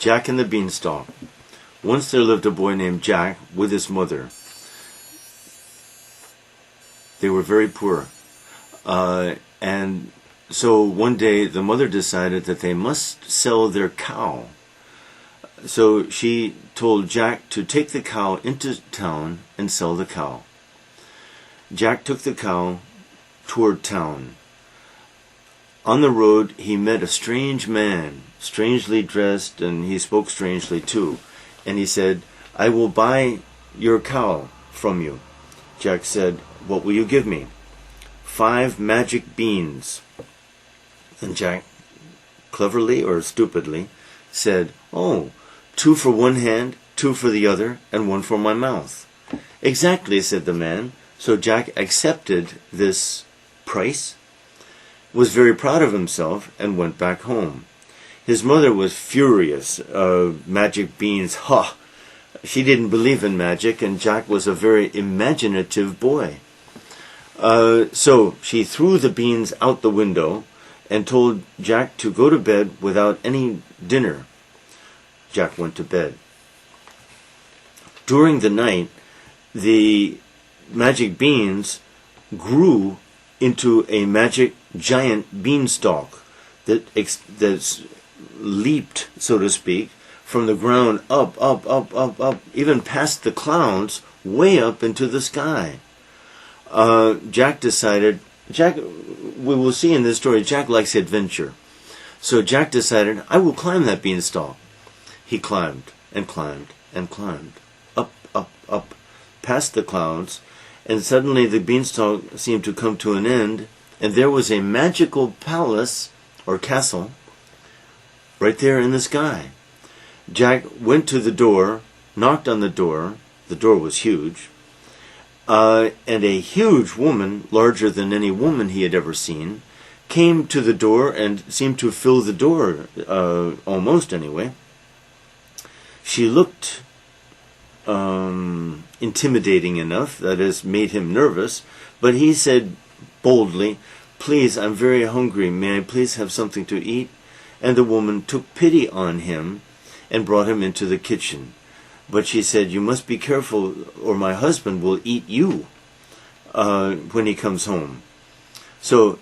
Jack and the Beanstalk. Once there lived a boy named Jack with his mother. They were very poor. And so one day the mother decided that they must sell their cow. So she told Jack to take the cow into town and sell the cow. Jack took the cow toward town. On the road he met a strange man, strangely dressed, and he spoke strangely too. And he said, "I will buy your cow from you." Jack said, "What will you give me?" 5 magic beans. And Jack, cleverly or stupidly, said, "Oh, 2 for one hand, 2 for the other, and 1 for my mouth." "Exactly," said the man. So Jack accepted this price, was very proud of himself, and went back home. His mother was furious. Magic beans, ha! She didn't believe in magic, and Jack was a very imaginative boy. So she threw the beans out the window and told Jack to go to bed without any dinner. Jack went to bed. During the night, the magic beans grew into a magic giant beanstalk that leaped, so to speak, from the ground up, even past the clouds, way up into the sky. Jack decided, we will see in this story, Jack likes adventure. So Jack decided, I will climb that beanstalk. He climbed and climbed and climbed, up, past the clouds, and suddenly the beanstalk seemed to come to an end, and there was a magical palace, or castle, right there in the sky. Jack went to the door, knocked on the door was huge, and a huge woman, larger than any woman he had ever seen, came to the door and seemed to fill the door, almost anyway. She looked intimidating enough, that is, made him nervous, but he said boldly, "Please, I'm very hungry, may I please have something to eat?" And the woman took pity on him and brought him into the kitchen. But she said, "You must be careful, or my husband will eat you when he comes home." So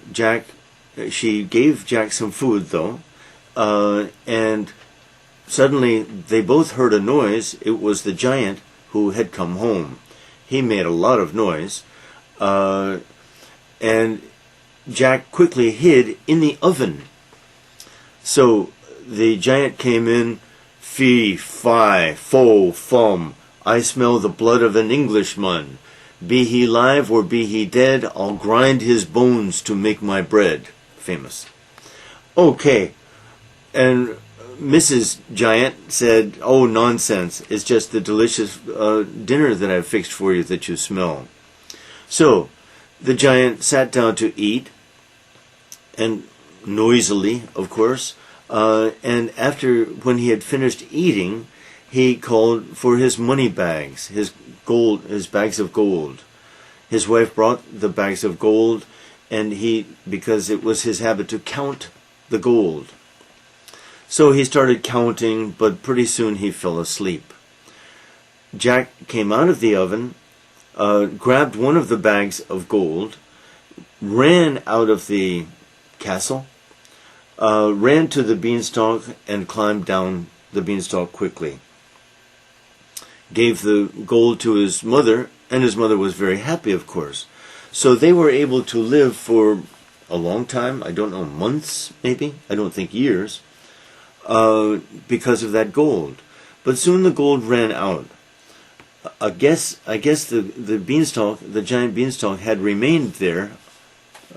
she gave Jack some food, though, and suddenly they both heard a noise. It was the giant who had come home. He made a lot of noise, and Jack quickly hid in the oven. So the giant came in, "Fee, fi, fo, fum, I smell the blood of an Englishman. Be he live or be he dead, I'll grind his bones to make my bread." Famous. Okay, and Mrs. Giant said, "Oh, nonsense. It's just the delicious dinner that I've fixed for you that you smell." So the giant sat down to eat, and noisily, of course, and when he had finished eating, he called for his money bags, his bags of gold. His wife brought the bags of gold, and because it was his habit to count the gold. So he started counting, but pretty soon he fell asleep. Jack came out of the oven, grabbed one of the bags of gold, ran out of the castle, ran to the beanstalk, and climbed down the beanstalk quickly. Gave the gold to his mother, and his mother was very happy, of course. So they were able to live for a long time, I don't know, months maybe, I don't think years, because of that gold. But soon the gold ran out. I guess the beanstalk, the giant beanstalk, had remained there.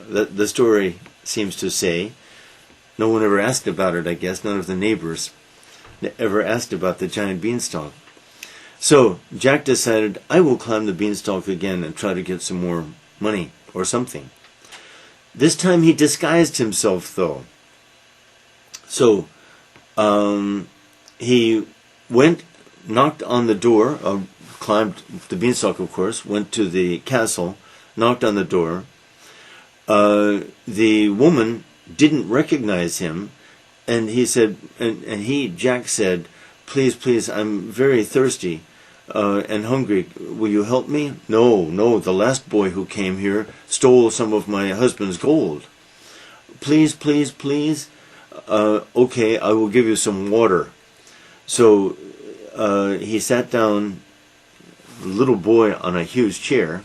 The story seems to say. No one ever asked about it, I guess. None of the neighbors ever asked about the giant beanstalk. So Jack decided, I will climb the beanstalk again and try to get some more money or something. This time he disguised himself, though. So he went, knocked on the door, climbed the beanstalk, of course, went to the castle, knocked on the door. The woman didn't recognize him, and he said, Jack said, please, please, I'm very thirsty and hungry. Will you help me? No, no, the last boy who came here stole some of my husband's gold. Please, please, please. Okay, I will give you some water. So he sat down, the little boy, on a huge chair,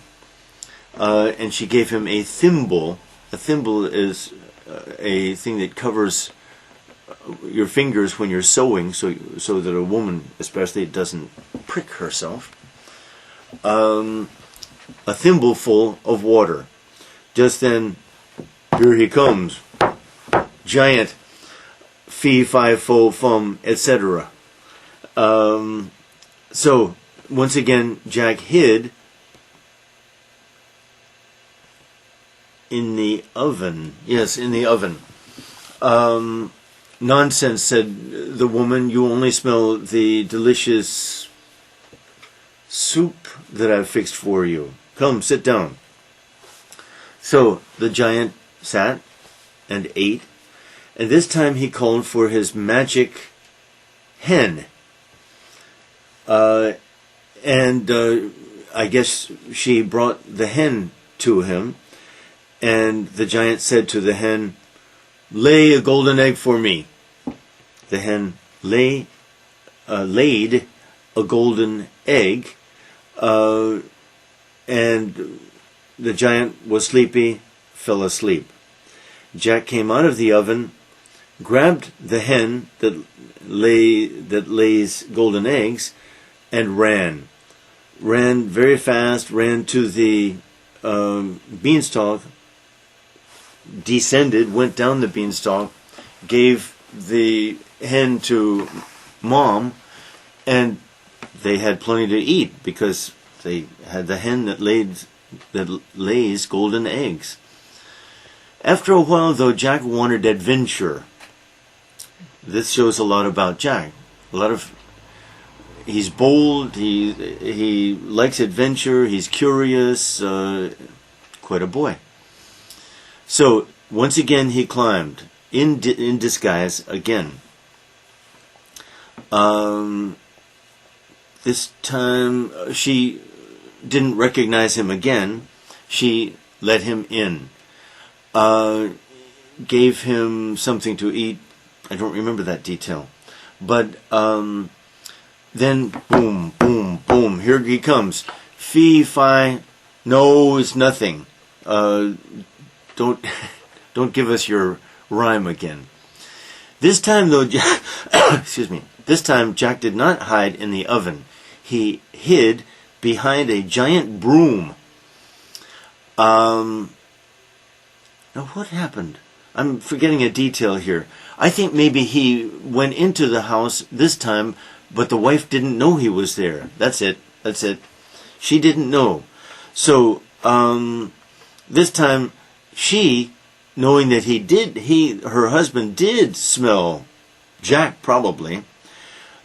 and she gave him a thimble. A thimble is a thing that covers your fingers when you're sewing, so that a woman especially doesn't prick herself. A thimbleful of water. Just then, here he comes. Giant, fee, fi, fo, fum, etc. So, once again, Jack hid in the oven. Yes, in the oven. Nonsense, said the woman. You only smell the delicious soup that I've fixed for you. Come, sit down. So the giant sat and ate, and this time he called for his magic hen. And I guess she brought the hen to him, and the giant said to the hen, lay a golden egg for me. The hen laid a golden egg, and the giant was sleepy, fell asleep. Jack came out of the oven, grabbed the hen that lays golden eggs, and ran very fast, ran to the beanstalk, descended, went down the beanstalk, gave the hen to Mom, and they had plenty to eat because they had the hen that lays golden eggs. After a while, though, Jack wanted adventure. This shows a lot about Jack. He's bold, he likes adventure, he's curious, quite a boy. So, once again, he climbed, in disguise again. This time, she didn't recognize him again. She let him in. Gave him something to eat. I don't remember that detail. But then, boom, boom, boom, here he comes. Fee, fi, no, it's nothing. Don't give us your rhyme again. This time, though, excuse me. This time, Jack did not hide in the oven. He hid behind a giant broom. Now, what happened? I'm forgetting a detail here. I think maybe he went into the house this time, but the wife didn't know he was there. That's it. She didn't know. So, this time, she, knowing that her husband did smell Jack probably,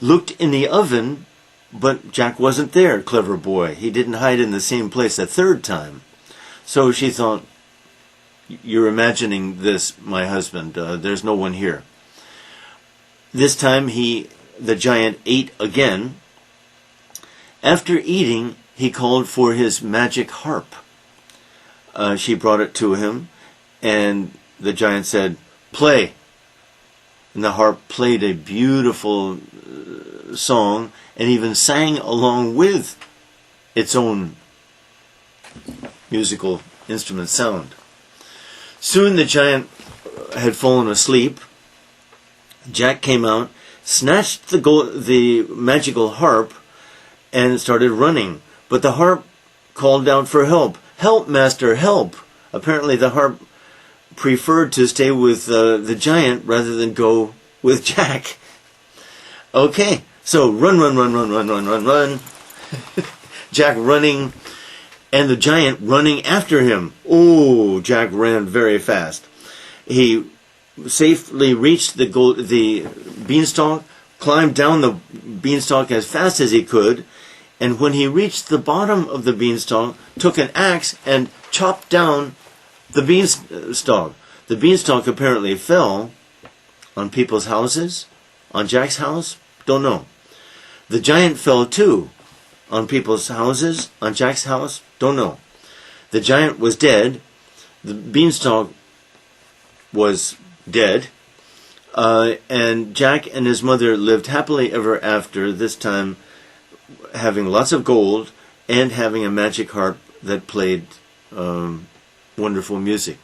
looked in the oven, but Jack wasn't there, clever boy. He didn't hide in the same place a third time. So she thought, you're imagining this, my husband. There's no one here. This time the giant ate again. After eating, he called for his magic harp. She brought it to him, and the giant said, play. And the harp played a beautiful song, and even sang along with its own musical instrument sound. Soon the giant had fallen asleep. Jack came out, snatched the magical harp, and started running. But the harp called out for help. Help, master, help! Apparently the harp preferred to stay with the giant rather than go with Jack. Okay, so run. Jack running, and the giant running after him. Oh, Jack ran very fast. He safely reached the beanstalk, climbed down the beanstalk as fast as he could, and when he reached the bottom of the beanstalk, took an axe and chopped down the beanstalk. The beanstalk apparently fell on people's houses, on Jack's house, don't know. The giant fell too. On people's houses, on Jack's house, don't know. The giant was dead. The beanstalk was dead. And Jack and his mother lived happily ever after, this time having lots of gold and having a magic harp that played wonderful music.